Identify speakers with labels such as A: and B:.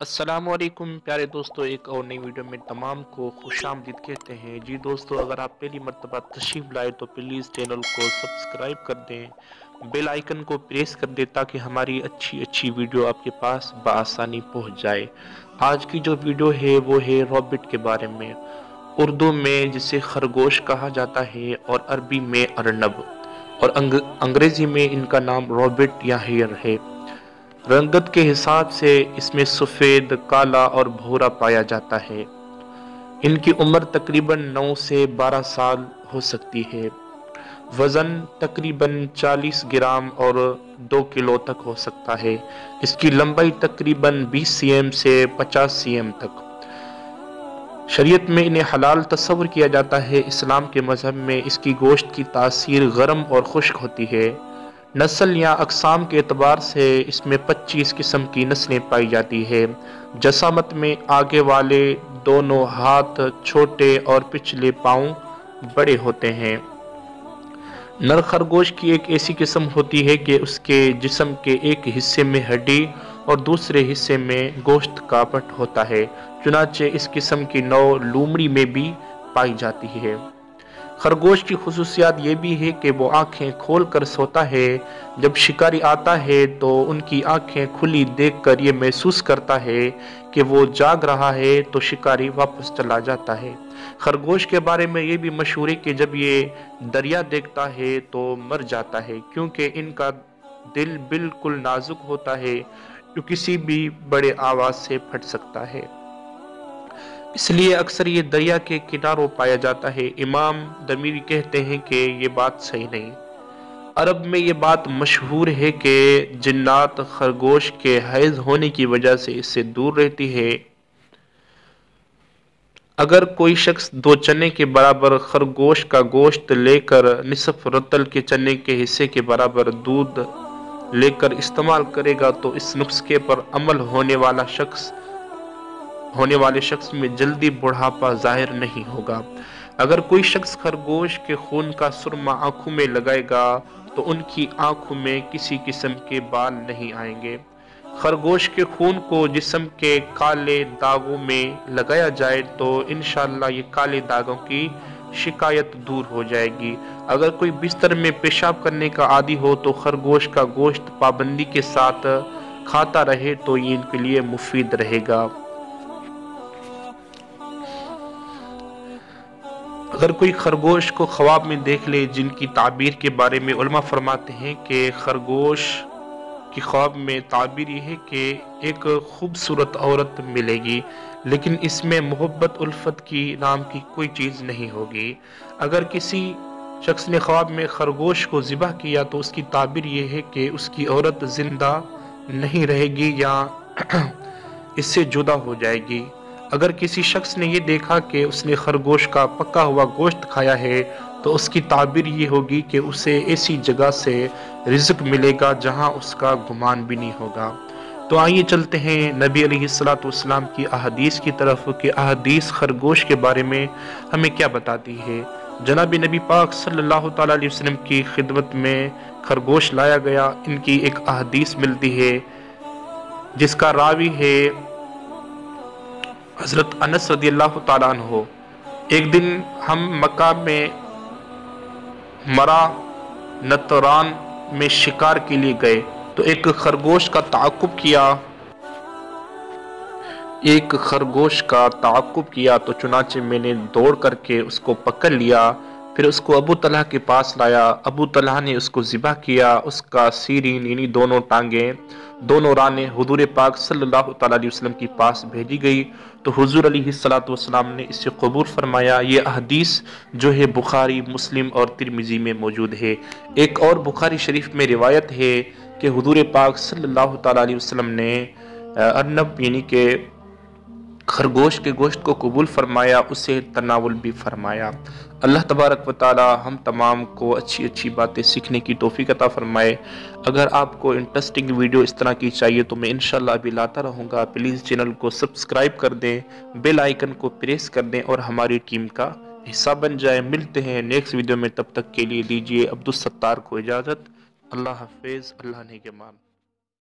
A: अस्सलाम वालेकुम प्यारे दोस्तों, एक और नई वीडियो में तमाम को खुशामदीद कहते हैं। जी दोस्तों, अगर आप पहली मर्तबा तशरीफ़ लाए तो प्लीज़ चैनल को सब्सक्राइब कर दें, बेल आइकन को प्रेस कर दें ताकि हमारी अच्छी अच्छी वीडियो आपके पास बआसानी पहुंच जाए। आज की जो वीडियो है वो है रॉबिट के बारे में। उर्दू में जिसे खरगोश कहा जाता है और अरबी में अर्नब, और अंग्रेज़ी में इनका नाम रॉबिट या हेयर है। रंगत के हिसाब से इसमें सफ़ेद, काला और भूरा पाया जाता है। इनकी उम्र तकरीबन 9 से 12 साल हो सकती है। वज़न तकरीबन 40 ग्राम और 2 किलो तक हो सकता है। इसकी लंबाई तकरीबन 20 cm से 50 cm तक। शरीयत में इन्हें हलाल तस्वर किया जाता है। इस्लाम के मज़हब में इसकी गोश्त की तासीर गर्म और खुश्क होती है। नस्ल या अक़साम के एतबार से इसमें 25 किस्म की नस्लें पाई जाती है। जसामत में आगे वाले दोनों हाथ छोटे और पिछले पाँव बड़े होते हैं। नर खरगोश की एक ऐसी किस्म होती है कि उसके जिस्म के एक हिस्से में हड्डी और दूसरे हिस्से में गोश्त का पट होता है। चुनाचे इस किस्म की नौ लूमड़ी में भी पाई जाती है। खरगोश की खुसूसियात ये भी है कि वो आंखें खोल कर सोता है। जब शिकारी आता है तो उनकी आंखें खुली देखकर ये महसूस करता है कि वो जाग रहा है, तो शिकारी वापस चला जाता है। खरगोश के बारे में ये भी मशहूर है कि जब ये दरिया देखता है तो मर जाता है, क्योंकि इनका दिल बिल्कुल नाजुक होता है जो किसी भी बड़े आवाज से फट सकता है। इसलिए अक्सर ये दरिया के किनारों पाया जाता है। इमाम दमीरी कहते हैं कि ये बात सही नहीं। अरब में ये बात मशहूर है कि जिन्नात खरगोश के हैज होने की वजह से इससे दूर रहती है। अगर कोई शख्स 2 चने के बराबर खरगोश का गोश्त लेकर निसफ रतल के चने के हिस्से के बराबर दूध लेकर इस्तेमाल करेगा तो इस नुस्खे पर अमल होने वाले शख्स में जल्दी बुढ़ापा जाहिर नहीं होगा। अगर कोई शख्स खरगोश के खून का सुरमा आंखों में लगाएगा तो उनकी आंखों में किसी किस्म के बाल नहीं आएंगे। खरगोश के खून को जिस्म के काले दागों में लगाया जाए तो इंशाअल्लाह ये काले दागों की शिकायत दूर हो जाएगी। अगर कोई बिस्तर में पेशाब करने का आदी हो तो खरगोश का गोश्त पाबंदी के साथ खाता रहे तो ये इनके लिए मुफीद रहेगा। अगर कोई खरगोश को ख्वाब में देख ले, जिनकी ताबीर के बारे में उलमा फरमाते हैं कि खरगोश की ख्वाब में ताबीर यह है कि एक खूबसूरत औरत मिलेगी, लेकिन इसमें मोहब्बत उल्फत की नाम की कोई चीज़ नहीं होगी। अगर किसी शख्स ने ख्वाब में खरगोश को ज़िबह किया तो उसकी ताबीर यह है कि उसकी औरत ज़िंदा नहीं रहेगी या इससे जुदा हो जाएगी। अगर किसी शख्स ने ये देखा कि उसने खरगोश का पका हुआ गोश्त खाया है तो उसकी ताबीर ये होगी कि उसे ऐसी जगह से रिज़्क मिलेगा जहां उसका गुमान भी नहीं होगा। तो आइए चलते हैं नबी अलैहिस्सलाम की अहादीस की तरफ कि अहादीस खरगोश के बारे में हमें क्या बताती है। जनाब नबी पाक सल्लल्लाहु तआला अलैहि वसल्लम की खिदमत में खरगोश लाया गया। इनकी एक अहादीस मिलती है जिसका रावी है हज़रत अनस रदियल्लाहु ताला अन्हु। एक दिन हम मक्का में मरा नतरान में शिकार के लिए गए तो एक खरगोश का ताक़ुब किया तो चुनाचे मैंने दौड़ करके उसको पकड़ लिया। फिर उसको अबू तलहा के पास लाया। अबू तलहा ने उसको ज़िबा किया। उसका सीरीन यानी दोनों टांगें, दोनों रानें हुजूर पाक सल्लल्लाहु तआला अलैहि वसल्लम के पास भेजी गई तो हुजूर अलैहिस्सलातु वस्सलाम ने इसे कबूल फरमाया। ये हदीस जो है बुखारी, मुस्लिम और तिरमिज़ी में मौजूद है। एक और बुखारी शरीफ में रिवायत है कि हुजूर पाक सल्लल्लाहु तआला अलैहि वसल्लम ने अर्नब यानी के खरगोश के गोश्त को कबूल फरमाया, उसे तनावुल भी फरमाया। अल्लाह तबारक व तआला हम तमाम को अच्छी अच्छी बातें सीखने की तौफीक अता फरमाए। अगर आपको इंटरेस्टिंग वीडियो इस तरह की चाहिए तो मैं इंशाल्लाह अभी लाता रहूँगा। प्लीज़ चैनल को सब्सक्राइब कर दें, बेल आइकन को प्रेस कर दें और हमारी टीम का हिस्सा बन जाए। मिलते हैं नेक्स्ट वीडियो में, तब तक के लिए दीजिए अब्दुल सत्तार को इजाज़त। अल्लाह हाफिज़, अल्लाह निगहबान।